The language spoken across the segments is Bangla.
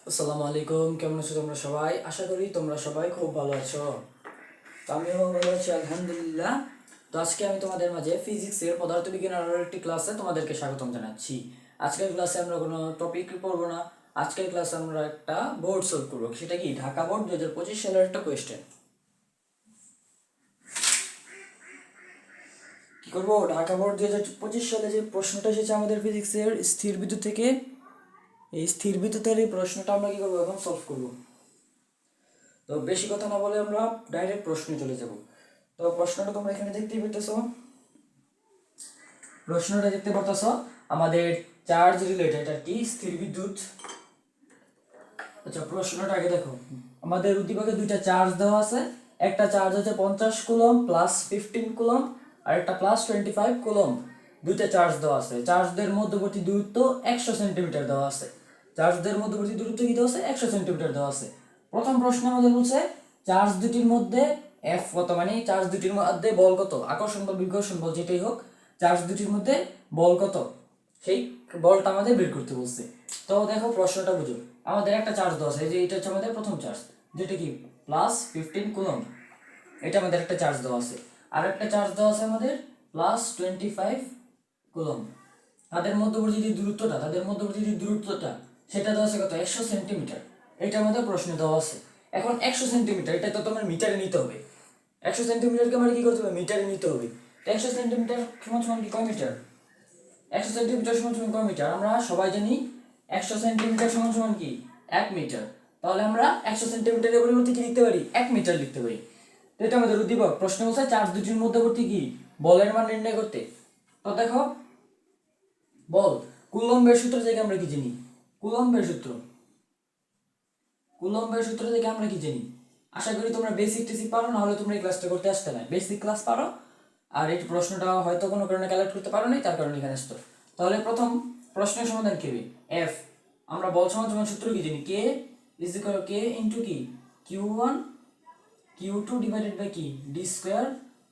আসসালামু আলাইকুম, কেমন আছো তোমরা সবাই? আশা করি তোমরা সবাই খুব ভালো আছো। তো আমিও ভালো আছি আলহামদুলিল্লাহ। তো আজকে আমি তোমাদের মাঝে ফিজিক্সের পদার্থবিজ্ঞানের আরও একটি ক্লাসে তোমাদেরকে স্বাগতম জানাচ্ছি। আজকের ক্লাসে আমরা কোনো টপিক পড়বো না। আজকের ক্লাসে আমরা একটা বোর্ড সলভ করবো। সেটা কি ঢাকা বোর্ড 2025 সালের একটা কোয়েশ্চেন। কি করবো? ঢাকা বোর্ড 2025 সালে যে প্রশ্নটা এসেছে আমাদের ফিজিক্সের স্থির বিদ্যুৎ থেকে, এই স্থির বিদ্যুতের এই প্রশ্নটা আমরা কি করবো এখন সলভ করবো। তো বেশি কথা না বলে আমরা ডাইরেক্ট প্রশ্নে চলে যাব। তো প্রশ্নটা তোমরা এখানে দেখতেই পেতেছো। প্রশ্নটা দেখতে পারতেছো আমাদের চার্জ রিলেটেড আর কি, স্থির বিদ্যুৎ। আচ্ছা, প্রশ্নটা আগে দেখো। আমাদের উদ্দীপকে দুইটা চার্জ দেওয়া আছে। একটা চার্জ হচ্ছে 50 কুলম প্লাস 15 কুলম, আর একটা প্লাস 25 কুলম। দুইটা চার্জ দেওয়া আছে। চার্জদের মধ্যবর্তী দূরত্ব 100 সেন্টিমিটার দেওয়া আছে। চার্জদের মধ্যবর্তী দূরত্ব কি দেওয়া আছে? 100 সেন্টিমিটার দেওয়া আছে। প্রথম প্রশ্ন আমাদের বলছে চার্জ দুটির মধ্যে এফ কত, মানে চার্জ দুটির মধ্যে বল কত, আকর্ষণ বল বিকর্ষণ বল যেটাই হোক, চার্জ দুটির মধ্যে বল কত, সেই বলটা আমাদের বের করতে বলছে। তো দেখো প্রশ্নটা বুঝো। আমাদের একটা চার্জ দেওয়া আছে, এই যে এটা হচ্ছে আমাদের প্রথম চার্জ, যেটা কি প্লাস 15 কুলম। এটা আমাদের একটা চার্জ দেওয়া আছে। আর একটা চার্জ দেওয়া আছে আমাদের প্লাস 25 কুলম। তাদের মধ্যবর্তী দূরত্বটা সেটা দেওয়া আছে কত? 100 সেন্টিমিটার। এটা আমাদের প্রশ্নে দেওয়া আছে। এখন 100 সেন্টিমিটার এটা তো তোমার মিটারে নিতে হবে। 100 সেন্টিমিটারকে আমরা কি করতে হবে? মিটারে নিতে হবে। 100 সেন্টিমিটার সমান সমান কি কয় মিটার? 100 সেন্টিমিটার সমান সমান কয় মিটার? আমরা সবাই জানি 100 সেন্টিমিটার সমান সমান কি 1 মিটার। তাহলে আমরা 100 সেন্টিমিটারের পরিবর্তে কি লিখতে পারি? 1 মিটার লিখতে পারি। তো এটা আমাদের উদ্দীপক। প্রশ্ন বলছে চার্জ দুটির মধ্যবর্তী কি বলের মান নির্ণয় করতে। তো দেখো, বল কুলম্বের সূত্র থেকে আমরা কি জানি? কুলম্বের সূত্র কুলম্বের সূত্র থেকে আমরা কি জানি? আশা করি তোমরা বেসিক টেসিক পারো, না হলে তোমরা এই ক্লাসটা করতে আসতে না। বেসিক ক্লাস পারো, আর এই প্রশ্নটা হয়তো কোনো কারণে কালেক্ট করতে পারো নাই, তার কারণে এখানে আসতো। তাহলে প্রথম প্রশ্নের সমাধান কি হবে? এফ। আমরা বল সমান সমান সূত্র কি জানি? K is equal K into কি Q1 Q2 ডিভাইডেড বাই কি ডি স্কয়ার,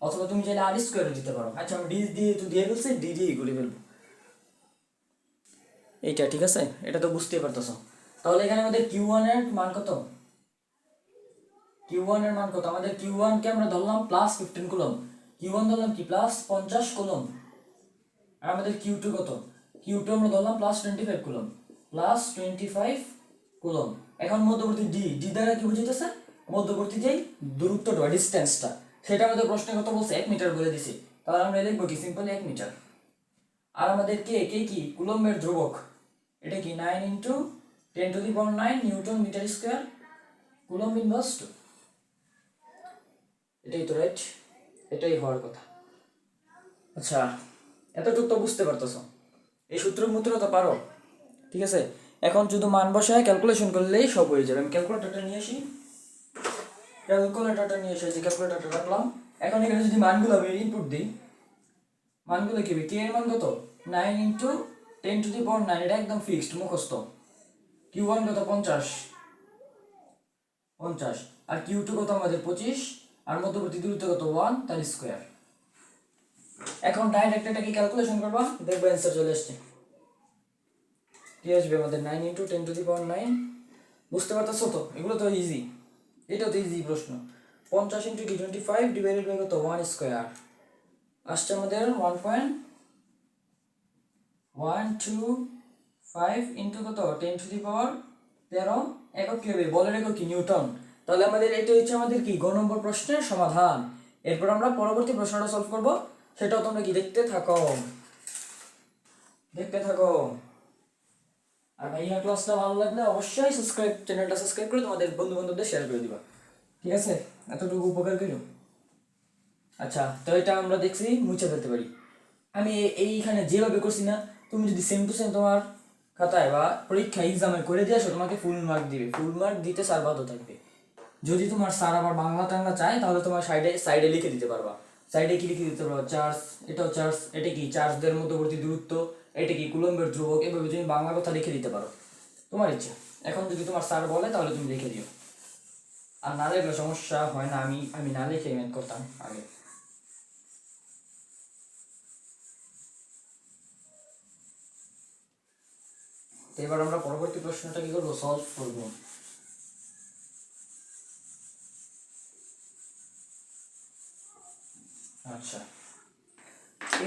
অথবা তুমি চাইলে আর স্কয়ার দিতে পারো। আচ্ছা, আমি ডি দিয়ে তো দিয়ে ফেলছি, ডি দিয়ে করে ফেলবো। এইটা ঠিক আছে, এটা তো বুঝতেই পারতেছো। তাহলে এখানে আমাদের Q1 এর মান কত? Q1 এর মান কত? আমাদের Q1 কে আমরা ধরলাম প্লাস 15 কুলম। Q1 ধরলাম কি প্লাস 50 কুলম। আর আমাদের Q2 কত? Q2 আমরা ধরলাম প্লাস 25 কুলম। Plus 25 coulomb. এখন মধ্যবর্তী ডি, ডি দ্বারা কি বুঝাইতেছে? মধ্যবর্তী যেই দূরত্বটা, ডিসটেন্সটা, সেটা আমাদের প্রশ্নে কত বলছে? 1 মিটার বলে দিছি। তাহলে আমরা লিখবো কি সিম্পলি 1 মিটার। আর আমাদের কে কে কি কুলম্বের ধ্রুবক, এটা কি 9 into 10⁹ newton metre square coulomb inverse 2। এটাই তো রাইট, এটাই হওয়ার কথা। আচ্ছা, এতটুকু তো বুঝতে পারতেছো, এই সূত্র মূত্র তো পারো, ঠিক আছে। এখন শুধু মান বসায় ক্যালকুলেশন করলেই সব হয়ে যাবে। আমি ক্যালকুলেটরটা নিয়ে আসি, যে ক্যালকুলেটরটা রাখলাম। এখন এখানে যদি মানগুলো আমি ইনপুট দিই, মানগুলো কি হবে? কে এর মান কত? 9 ইন্টু 10⁹, এটা একদম ফিক্সড মুখস্থ। Q1 কত? 50। আর Q2 কত আমাদের 25, আর মধ্যবর্তী দূরত্ব কত? 1, তার স্কয়ার। এখন ডাইরেক্ট এটাকে ক্যালকুলেশন করবা, দেখবে অ্যান্সার চলে আসছে। কি আসবে আমাদের? 9 ইন্টু 10⁹। বুঝতে পারতেছো তো? এগুলো তো ইজি, এটাও তো ইজি প্রশ্ন। 50 ইন্টু কি 25 ডিভাইডেড বাই কত? 1 স্কয়ার। আসছে আমাদের 1.125 ইন্টু কত? 10⁻13। একক কি হবে? বলের একক কি? নিউটন। তাহলে আমাদের এটা হচ্ছে আমাদের কি গ নম্বর প্রশ্নের সমাধান। এরপর আমরা পরবর্তী প্রশ্নটা সলভ করব, সেটাও তোমরা কি দেখতে থাকো। আর ভাইয়া ক্লাসটা ভালো লাগলে অবশ্যই চ্যানেলটা সাবস্ক্রাইব করে তোমাদের বন্ধু বান্ধবদের শেয়ার করে দিবা, ঠিক আছে? এতটুকু উপকার করো। আচ্ছা, তো এটা আমরা দেখছি মুছে ফেলতে পারি। আমি এইখানে যেভাবে করছি না, তুমি যদি সেম টু সেম তোমার খাতায় বা পরীক্ষা এক্সামে করে দিয়ে আসো, তোমাকে ফুল মার্ক দিবে। ফুল মার্ক দিতে স্যার বাধ্য থাকবে। যদি তোমার স্যার আবার বাংলা টাংলা চায়, তাহলে তোমার সাইডে সাইডে লিখে দিতে পারবা। সাইডে কি লিখে দিতে পারবা? চার্জ, এটাও চার্জ, এটা কি চার্জদের মধ্যবর্তী দূরত্ব, এটা কি কুলম্বের ধ্রুবক। এভাবে তুমি বাংলা কথা লিখে দিতে পারো, তোমার ইচ্ছা। এখন যদি তোমার স্যার বলে তাহলে তুমি লিখে দিও, আর না লিখলে সমস্যা হয় না। আমি আমি না লিখে ম্যাথ করতাম আগে। তো এবার আমরা পরবর্তী প্রশ্নটা কি করবো, সলভ করবো। আচ্ছা,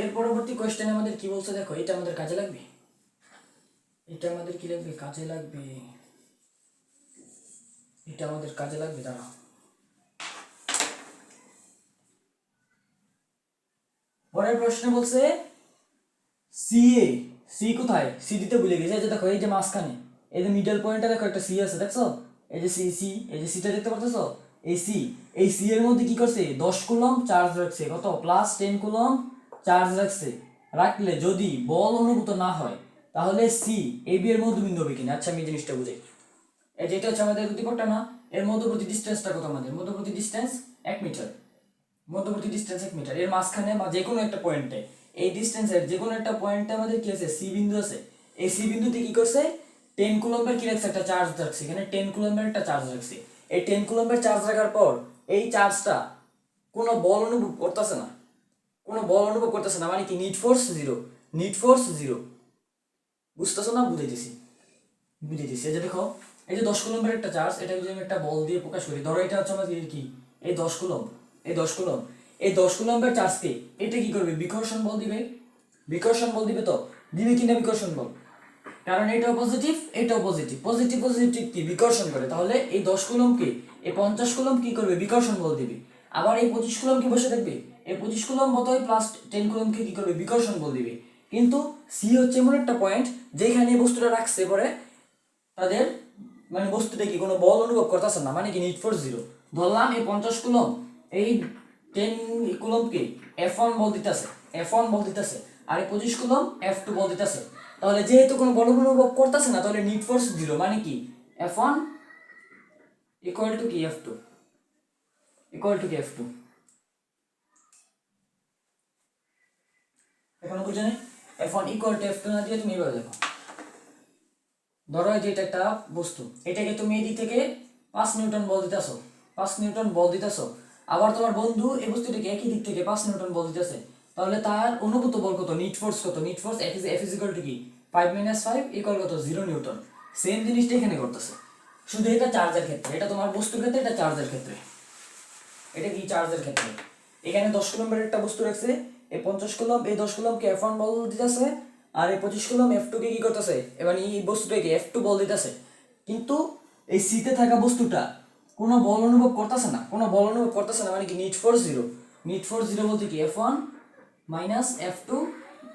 এর পরবর্তী কোয়েশ্চেন আমাদের কি বলছে দেখো, এটা আমাদের কাজে লাগবে, এটা আমাদের কি লাগবে, কাজে লাগবে, এটা আমাদের কাজে লাগবে। দাঁড়াও, পরের প্রশ্নে বলছে সিএ, সি কোথায়, সি দিতে ভুলে গেছে। এই যে দেখো, এই যে মাঝখানে এই যে মিডল পয়েন্টে দেখো একটা সি আছে, দেখছো? এই যে সি, সি, এই যে সিটা দেখতে পারতেছো, এই সি, এই সি এর মধ্যে কি করছে, 10 কুলম্ব চার্জ রাখছে, কত, প্লাস 10 কুলম্ব চার্জ রাখছে। রাখলে যদি বল অনুভূত না হয় তাহলে সি এ বি এর মধ্যবিন্দু হবে কিনা। আচ্ছা, আমি এই জিনিসটা বুঝাই। এই যে এটা হচ্ছে আমাদের উদ্দীপকটা না, এর মধ্যবর্তী ডিসটেন্সটা কত, আমাদের মধ্যবর্তী ডিসটেন্স 1 মিটার, মধ্যবর্তী ডিসটেন্স 1 মিটার। এর মাঝখানে বা যে কোনো একটা পয়েন্টে, এই ডিসটেন্সের যে কোনো একটা পয়েন্টে আমাদের কি আছে, সি বিন্দু আছে। এই সি বিন্দুতে কি করছে, 10 কুলম্বের কি রাখছে, একটা চার্জ রাখছে, এখানে 10 কুলম্বের একটা চার্জ রাখছে। এই 10 কুলম্বের চার্জ রাখার পর এই চার্জটা কোনো বল অনুভব করতেছে না, কোনো বল অনুভব করতেছে না, মানে কি net force zero, net force zero. বুঝতেছো না? বুঝাইতেছি, বুঝাইতেছি। এই যে দেখো, এই যে 10 কুলম্বের একটা চার্জ, এটা যদি আমি একটা বল দিয়ে প্রকাশ করি, ধরো এটা হচ্ছে আমাদের কি, এই 10 কুলম্ব, এই 10 কুলম্ব, এই 10 কুলম্বের চার্জকে এটা কি করবে, বিকর্ষণ বল দিবে, বিকর্ষণ বল দিবে। তো দিবে কিনা বিকর্ষণ বল, কারণ এটাও পজিটিভ, এটাও পজিটিভ, পজিটিভ পজিটিভ কি বিকর্ষণ করে, তাহলে এই 10 কুলম্বকে এই 50 কুলম্ব কি করবে, বিকর্ষণ বল দিবে। আবার এই 25 কুলম্ব কি বসে থাকবে, এই 25 কুলম্ব মতোই প্লাস 10 কুলম্বকে কি করবে, বিকর্ষণ বল দিবে। কিন্তু সি হচ্ছে এমন একটা পয়েন্ট যেখানে এই বস্তুটা রাখছে, পরে তাদের মানে বস্তুটা কি কোনো বল অনুভব করতেছে না, মানে কি নিট ফোর্স জিরো। ধরলাম এই 50 কুলম্ব এই 10 কুলম্বকে F1 বল দিতেছে, F1 বল দিতেছে, আর এই 25 কুলম্ব F2 বল দিতেছে। তাহলে যেহেতু কোনো বল অনুভব করতেছে না, তাহলে নিট ফোর্স জিরো, মানে কি F1 ইকুয়াল টু কি F2, ইকুয়াল টু কি F2। এখন বুঝে নেই, F1 ইকুয়াল টু F2 না দিয়ে তুমি এভাবে দেখো, ধরো যে এটা একটা বস্তু, এটাকে তুমি এই দিক থেকে 5 নিউটন বল দিতেছো, 5 নিউটন বল দিতেছো। আবার তোমার বন্ধু এই বস্তুটাকে একই দিক থেকে 5 নিউটন বল দিতেছে, তাহলে তার অনুভূত বল কত, নিট ফোর্স কত, net force F is equal to কি 5 - 5 ইকুয়াল কত, 0 নিউটন। সেম জিনিসটা এখানে করতেছে, শুধু এটা চার্জের ক্ষেত্রে, এটা তোমার বস্তুর ক্ষেত্রে, এটা চার্জের ক্ষেত্রে, এটা কি চার্জের ক্ষেত্রে। এখানে 10 কুলম্বের একটা বস্তু রাখছে, এই 50 কুলম্ব এই 10 কুলম্বকে F1 বল দিতেছে, আর এই 25 কুলম্ব F2 কে কি করতেছে, এবার এই বস্তুটাকে F2 বল দিতেছে। কিন্তু এই সিতে থাকা বস্তুটা কোনো বল অনুভব করতেছে না, কোনো বল অনুভব করতেছে না, মানে কি net force zero. Net force zero বলতে কি F1 মাইনাস F2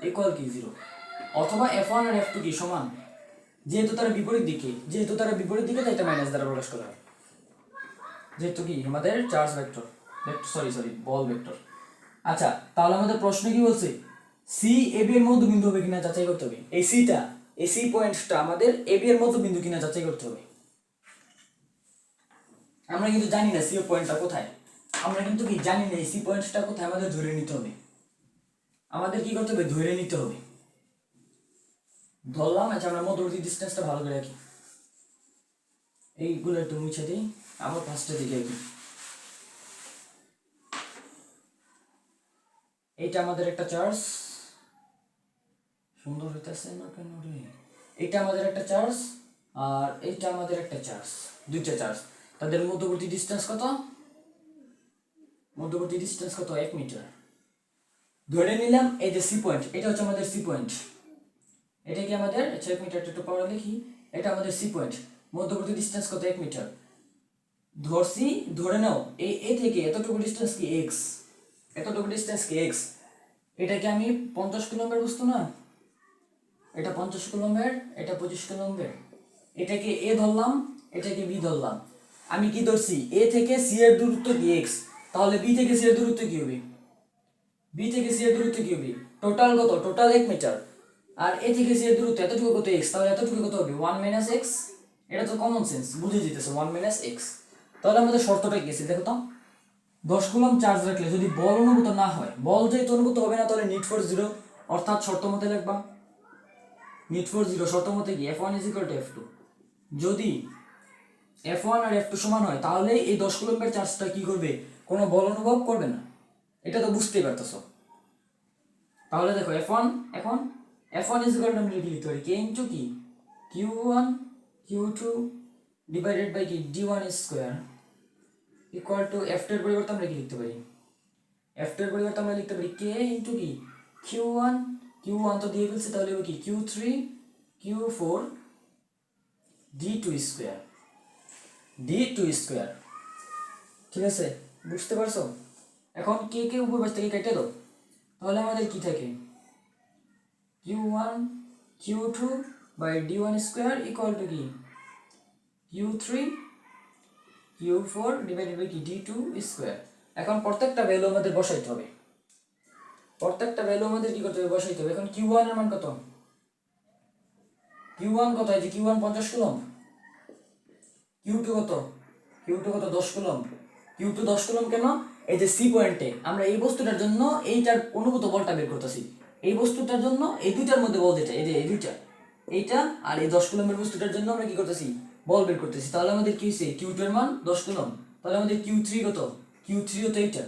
ইকুয়াল কি জিরো, অথবা F1 আর F2 কি সমান, যেহেতু তারা বিপরীত দিকে, যেহেতু তারা বিপরীত দিকে, তাই এটা মাইনাস দ্বারা প্রকাশ করা হয়, যেহেতু কি আমাদের চার্জ ভেক্টর, সরি সরি বল ভেক্টর। আচ্ছা, তাহলে আমাদের প্রশ্ন কি বলছে, সি এ বি এর মধ্যবিন্দু হবে কিনা যাচাই করতে হবে। এই সিটা, এই সি পয়েন্টটা আমাদের এ বি এর মধ্যবিন্দু কিনা যাচাই করতে হবে। আমরা কিন্তু জানি না সি পয়েন্টটা কোথায়, আমরা কিন্তু কি জানি না এই সি পয়েন্টটা কোথায়, আমাদের ধরে নিতে হবে, আমাদের কি করতে হবে, ধরে নিতে হবে। ধরলাম, আচ্ছা আমরা মধ্যবর্তী ডিসটেন্সটা ভালো করে রাখি, এইগুলো একটু মুছে দিই, আবার পাঁচটা দিকে রাখি। এইটা আমাদের একটা চার্জ, সুন্দর হইতেছে না কেন রে, এটা আমাদের একটা চার্জ, আর এইটা আমাদের একটা চার্জ, দুইটা চার্জ, তাদের মধ্যবর্তী ডিসটেন্স কত, মধ্যবর্তী ডিসটেন্স কত, 1 মিটার। ধরে নিলাম এই যে সি পয়েন্ট, এটা হচ্ছে আমাদের সি পয়েন্ট, এটা কি আমাদের, আচ্ছা 1 মিটার একটু পরে লিখি, এটা আমাদের সি পয়েন্ট, মধ্যবর্তী ডিসটেন্স কত, 1 মিটার। ধরছি, ধরে নাও এই এ থেকে এতটুকু ডিসটেন্স কি x, এতটুকু ডিসটেন্স কি x, এটাকে আমি 50 কিলোমিটার বস্তু না, এটা 50 কুলম্বের, এটা 25 কুলম্বের, এটাকে এ ধরলাম, এটাকে বি ধরলাম। আমি কি ধরছি, এ থেকে সি এর দূরত্ব কি x, তাহলে বি থেকে সি এর দূরত্ব কি হবে, বি থেকে সি এর দূরত্ব কি হবে, টোটাল কত, টোটাল 1 মিটার, আর এ থেকে সি এর দূরত্ব এতটুকু কত x, তাহলে এতটুকু কত হবে 1 - x। এটা তো কমন সেন্স, বুঝে যেতেছে 1 - x। তাহলে আমাদের শর্তটা কি আছে দেখো তো, 10 কুলম্ব চার্জ রাখলে যদি বল অনুভূত না হয়, বল যেহেতু অনুভূত হবে না, তাহলে নিট ফোর্স জিরো, অর্থাৎ শর্ত মতে লিখবা নিট ফোর্স জিরো, শর্ত মতে কি F1 is equal two F2। যদি F1 আর F2 সমান হয়, তাহলে এই 10 কুলম্বের চার্জটা কি করবে, কোনো বল অনুভব করবে না, এটা তো বুঝতেই পারতেছো। তাহলে দেখো F1, এখন F1 ইজ ইকুয়াল টু আমি লিখতে পারি K ইনটু কি, K q1 q2 divided by কি d1 square equal to f এর পরিবর্তে আমরা কি লিখতে পারি f এর পরিবর্তে আমরা লিখতে পারি k ইনটু কি q1 তো দিয়ে ফেলছি, তাহলে হবে কি q3 q4 d2 স্কয়ার ঠিক আছে, বুঝতে পারছো? এখন কে কে উপর পাশ থেকে কেটে দাও, তাহলে আমাদের কি থাকে q1 q2 by d1 square equal to কি q3 q4 ডিভাইডেড বাই কি d2 স্কয়ার। এখন প্রত্যেকটা ভ্যালু আমাদের বসাইতে হবে, কি করতে হবে, বসাইতে হবে। এখন q1 এর মান কত, এই যে q1 50 কুলম্ব, q2 কত 10 কুলম্ব। q2 10 কুলম্ব কেন, এই যে সি পয়েন্টে আমরা এই বস্তুটার জন্য এইটার অনুভূত বলটা বের করতেছি, এই বস্তুটার জন্য এই দুইটার মধ্যে বল যেটা, এই যে এই দুইটা, এইটা আর এই 10 কুলম্বের বস্তুটার জন্য আমরা কি করতেছি, বল বের করতেছি। তাহলে আমাদের কি হইছে, q2 এর মান 10 কুলম্ব, তাহলে আমাদের q3 কত, হতো এইটা,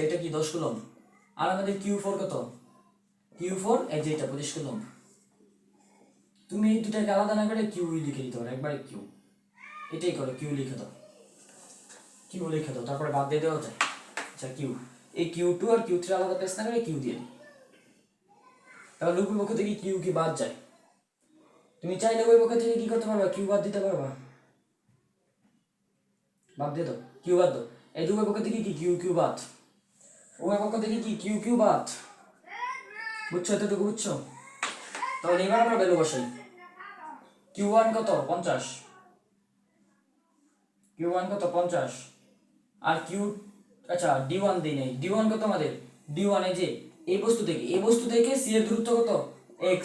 এটা কি 10 কুলম্ব, আর আমাদের q4 কত, এই যে এটা 25 কুলম্ব। তুমি এই দুটাকে আলাদা না করে কিউ লিখে দিতে পারো, একবারে কিউ, এটাই করো, কিউ লিখে দাও, তারপরে বাদ দিয়ে দেওয়া যায়। আচ্ছা কিউ, এই q2 আর q3 আলাদা পেস না করে কিউ দিয়ে, তাহলে উপর পক্ষ থেকে কিউ কি বাদ যায়। তুমি চাইলে ওই পক্ষ থেকে কি করতে পারবা, কিউ বাদ দিতে পারবা, বাদ দিয়ে দাও, কিউ বাদ দাও। এই দুই পক্ষ থেকে কি কিউ বাদ, ওই পক্ষ থেকে কি কিউ বাদ, বুঝছো? এতটুকু বুঝছো? তাহলে এবার আমরা ভ্যালু বসাই। q1 কত 50, আর আচ্ছা d1 দেই নাই, d1 কত আমাদের, d1 এই যে এই বস্তু থেকে c এর দূরত্ব কত x,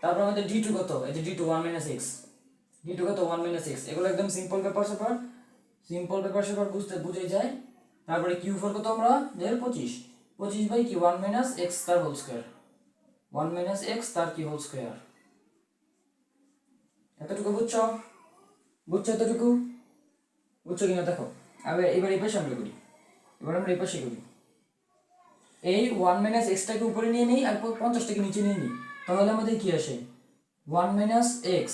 তারপর আমাদের d2 কত, এই যে d2 1 x, কত 1 x, এগুলো একদম সিম্পল পেপার বুঝতে বুঝে যায়। তারপরে q4 কত আমরা ধর 25 বাই কি 1 x তার হোল স্কয়ার, 1 x তার কি হোল স্কয়ার। এতটুকু বুঝছো? এতটুকু বুঝছো কিনা দেখো। এবার এই পাশে আমরা করি, এই 1 x টাকে উপরে নিয়ে নিই আর 50 টাকে নিচে নিয়ে নিই, তাহলে আমাদের কি আসে 1 x,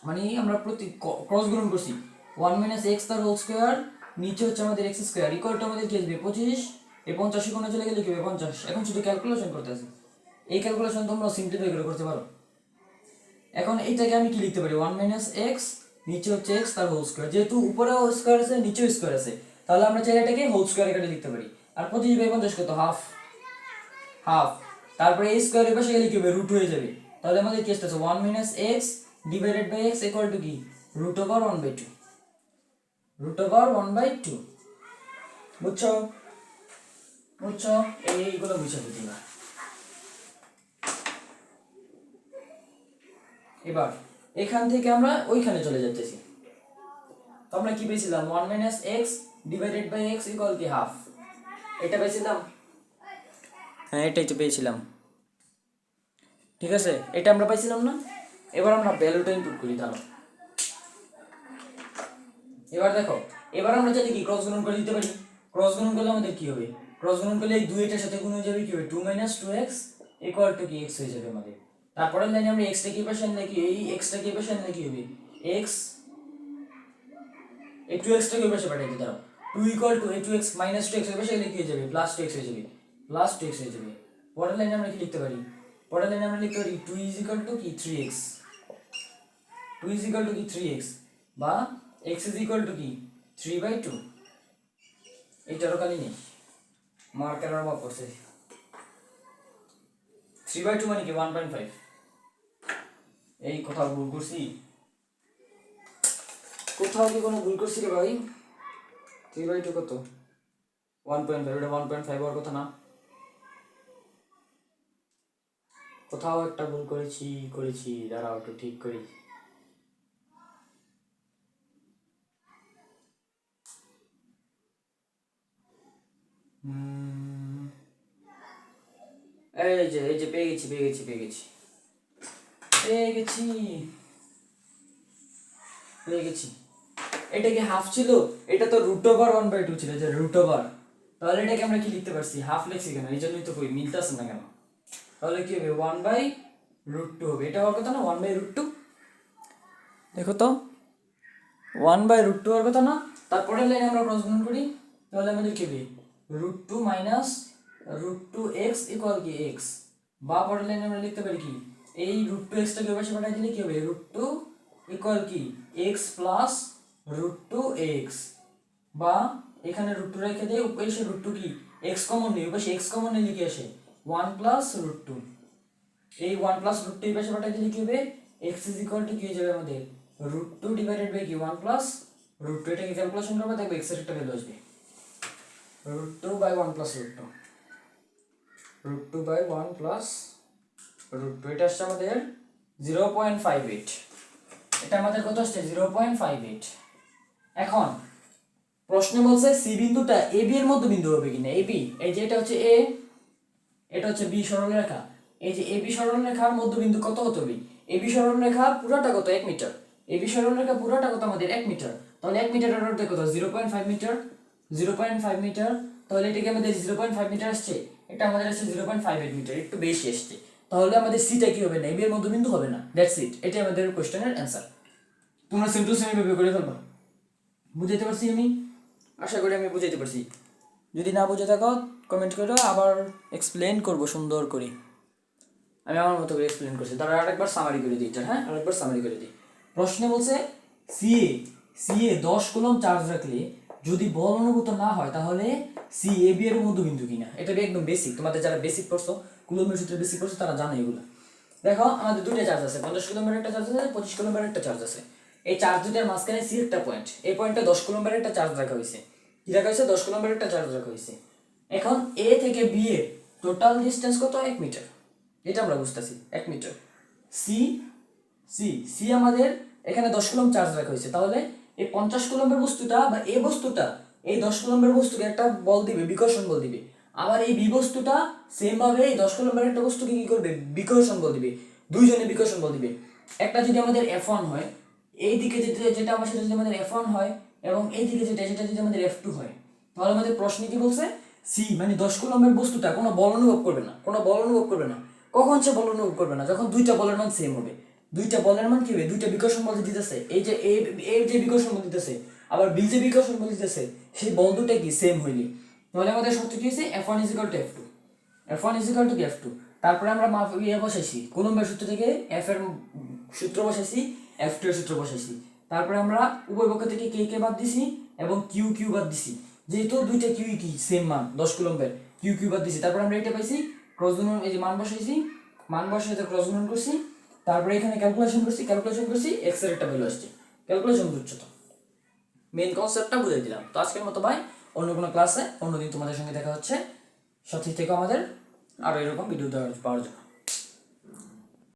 মানে আমরা প্রতি ক্রস গুণন করছি, 1 x তার হোল স্কয়ার, নিচে হচ্ছে আমাদের x স্কয়ার ইকুয়াল টু আমাদের কি আসবে 25, এই 50 কোণে চলে গেলে কি হবে 50। এখন শুধু ক্যালকুলেশন করতে আছে, এই ক্যালকুলেশন তোমরা সিম্পলিফাই করে করতে পারো। এখন এইটাকে আমি কি লিখতে পারি, 1 x, নিচে হচ্ছে x তার হোল স্কয়ার, যেহেতু উপরে স্কয়ার আছে নিচেও স্কয়ার আছে, তাহলে আমরা চাইলে এটাকে হোল স্কয়ার আকারে লিখতে পারি। আর 25 বাই 50 কত, হাফ, তারপরে এই স্কয়ার এর পাশে গেলে কি হবে, রুট হয়ে যাবে। তাহলে আমাদের কি আসছে 1 x divided by x equal to কি √1/2, বুঝছো? এইগুলো বুঝে দিবা। এবার এখান থেকে আমরা ওইখানে চলে যাচ্ছি, তো আমরা কি পেয়েছিলাম 1 x divided by x equal কি হাফ, এটা পেয়েছিলাম, হ্যাঁ এটাই তো পেয়েছিলাম, ঠিক আছে, এটা আমরা পাইছিলাম না। এবার আমরা ভ্যালুটা ইনপুট করি, দাঁড়াও। এবার দেখো, এবার আমরা যদি কি ক্রস গুণন করে দিতে পারি, ক্রস গুণন করলে আমাদের কি হবে, ক্রস গুণন করলে এই দুইটার সাথে গুণ হয়ে যাবে, কি হবে 2 - 2x ইকুয়াল টু কি x হয়ে যাবে আমাদের। তারপরের লাইনে আমরা x টাকে এই পাশে আনলে কি, এই x টাকে এই পাশে আনলে কি হবে x, এই 2x টাকে এই পাশে পাঠিয়ে দিতে, দাঁড়াও 2 ইকুয়াল টু এই 2x - 2x এর পাশে গেলে কি হয়ে যাবে, +2x হয়ে যাবে, পরের লাইনে আমরা কি লিখতে পারি, 2 ইজ ইকুয়াল টু কি 3x, বা x ইজ ইকুয়াল টু কি 3/2। এইটারও খালি নেই, মার্কারের অভাব পড়ছে। 3/2 মানে কি 1.5, এই কোথাও ভুল করছি, কোথাও কি কোনো ভুল করছি রে ভাই? 3/2 কত 1.5, এটা 1.5 হওয়ার কথা না, কোথাও একটা ভুল করেছি, দাঁড়াও একটু ঠিক করি। এই যে পেয়ে গেছি। এটা কি হাফ ছিল, এটা তো √1/2 ছিল, যে √, তাহলে এটাকে আমরা কি লিখতে পারছি, হাফ লিখছি কেন, এই জন্যই তো কই মিলতেছে না কেন। তাহলে কি হবে √2 হবে। এটা হওয়ার কথা না 1/√2? দেখো তো 1/√2 হওয়ার কথা না। তারপরের লাইনে আমরা ক্রস গুণ করি, তাহলে আমাদের কি হবে √2 মাইনাস √2x ইকুয়াল কি x, বা পরের লাইনে আমরা লিখতে পারি কি এই √2x টাকে ওই পাশে পাঠিয়ে দিলে কি হবে √2 ইকুয়াল কি x প্লাস √2x, বা এখানে √2 রেখে দিয়ে উপরে এসে √2 কি x কমন নিই, উপরে x কমন নিলে কি আসে 1 প্লাস √2, এই 1 প্লাস √2 এই পাশে পাঠিয়ে দিলে কি হবে x ইজ ইকুয়াল টু কি হয়ে যাবে আমাদের √2 ডিভাইডেড বাই কি 1 প্লাস √2, এটাকে ক্যালকুলেশন করবে দেখবে x এর একটা ভ্যালু আসবে √2 বাই 1 প্লাস √2, √2 বাই 1 প্লাস √2, এটা আসছে আমাদের 0.58, এটা আমাদের কত আসছে 0.58। এখন প্রশ্ন বলছে সি বিন্দুটা এ বি এর মধ্যবিন্দু হবে কিনা, এ বি এই যে এটা হচ্ছে এ, এটা হচ্ছে বি সরলরেখা, এই যে এ বি সরলরেখার মধ্যবিন্দু কত হতে হবে, এ বি সরলরেখা পুরোটা কত 1 মিটার, এ বি সরলরেখা পুরোটা কত আমাদের 1 মিটার, তাহলে 1 মিটারের অর্ধেক কত 0.5 মিটার, 0.5 মিটার, তাহলে এটাকে আমাদের 0.5 মিটার আসছে, এটা আমাদের আসছে 0.58 মিটার, একটু বেশি আসছে, তাহলে আমাদের সিটা কি হবে না এ বি এর মধ্যবিন্দু হবে না, দ্যাটস ইট, এটাই আমাদের কোশ্চেনের অ্যানসার। তোমরা সেম টু সেম ভাবে করে ফেলবা। বুঝাইতে পারছি আমি? আশা করি আমি বুঝাইতে পারছি। যদি না বুঝে থাকো কমেন্ট করো, আবার এক্সপ্লেন করব সুন্দর করে। আমি আমার মতো করে এক্সপ্লেন করছি, তারপর আরেকবার সামারি করে দিই, হ্যাঁ আরেকবার সামারি করে দিই। প্রশ্নে বলছে সিএ 10 কুলম্ব চার্জ রাখলে যদি বল অনুভূত না হয় তাহলে সি এ বি এর মধ্যবিন্দু কিনা, এটা একদম বেসিক, তোমাদের যারা বেসিক পড়ছো কুলম্বের সূত্রে বেসিক পড়ছো তারা জানে এগুলো। দেখো আমাদের দুইটা চার্জ আছে, 50 কুলম্বের একটা চার্জ আছে, 25 কুলম্বের একটা চার্জ আছে। এই চার্জ দুটার মাঝখানে সি একটা পয়েন্ট, এই পয়েন্টে 10 কুলম্বের একটা চার্জ রাখা হয়েছে, কি রাখা হয়েছে 10 কুলম্বের একটা চার্জ রাখা হয়েছে। এখন এ থেকে বি এর টোটাল ডিসটেন্স কত 1 মিটার, এটা আমরা বুঝতেছি 1 মিটার। সি সি সি আমাদের এখানে 10 কুলম্ব চার্জ রাখা হয়েছে, তাহলে এই 50 কুলম্বের বস্তুটা বা এই বস্তুটা এই 10 কুলম্বের বস্তুকে একটা বল দিবে, বিকর্ষণ বল দিবে, আবার এই বি বস্তুটা সেম ভাবে এই 10 কুলম্বের একটা বস্তুকে কি করবে বিকর্ষণ বল দিবে, দুইজনে বিকর্ষণ বল দিবে। একটা যদি আমাদের F1 হয়, এই দিকে যেটা আমার সেটা যদি আমাদের F1 হয়, এবং এই দিকে যেটা যদি আমাদের F2 হয়, তাহলে আমাদের প্রশ্নে কি বলছে সি মানে 10 কুলম্বের বস্তুটা কোনো বল অনুভব করবে না, কোনো বল অনুভব করবে না। কখন সে বল অনুভব করবে না, যখন দুইটা বলের মান সেম হবে, দুইটা বলের মান কি হবে দুইটা বিকর্ষণ বল দিতেছে, এই যে এ যে বিকর্ষণ বল দিতেছে আবার বি যে বিকর্ষণ বল দিতেছে, সেই বল দুটা কি সেম হইলে, তাহলে আমাদের সূত্র কি হইছে F1 = F2, F1 = F2। তারপরে আমরা বসাইছি কুলম্বের সূত্র থেকে F এর সূত্র বসাইছি, F2 এর সূত্র বসাইছি, তারপরে আমরা উভয় পক্ষ থেকে কে কে বাদ দিছি এবং কিউ কিউ বাদ দিছি, যেহেতু দুইটা কিউ কি সেম মান 10 কুলম্বের, কিউ কিউ বাদ দিছি, তারপর আমরা এটা পাইছি ক্রস গুণন, এই যে মান বসাইছি, মান বসাইতে ক্রস গুণন করছি, তারপরে এখানে ক্যালকুলেশন করছি x এর একটা ভ্যালু আসছে, ক্যালকুলেশন বুঝছো তো, মেইন কনসেপ্টটা বুঝিয়ে দিলাম। তো আজকের মতো বাই, অন্য কোনো ক্লাসে অন্যদিন তোমাদের সঙ্গে দেখা হচ্ছে, সাথে থেকে আমাদের আরো এরকম ভিডিও পাওয়ার জন্য।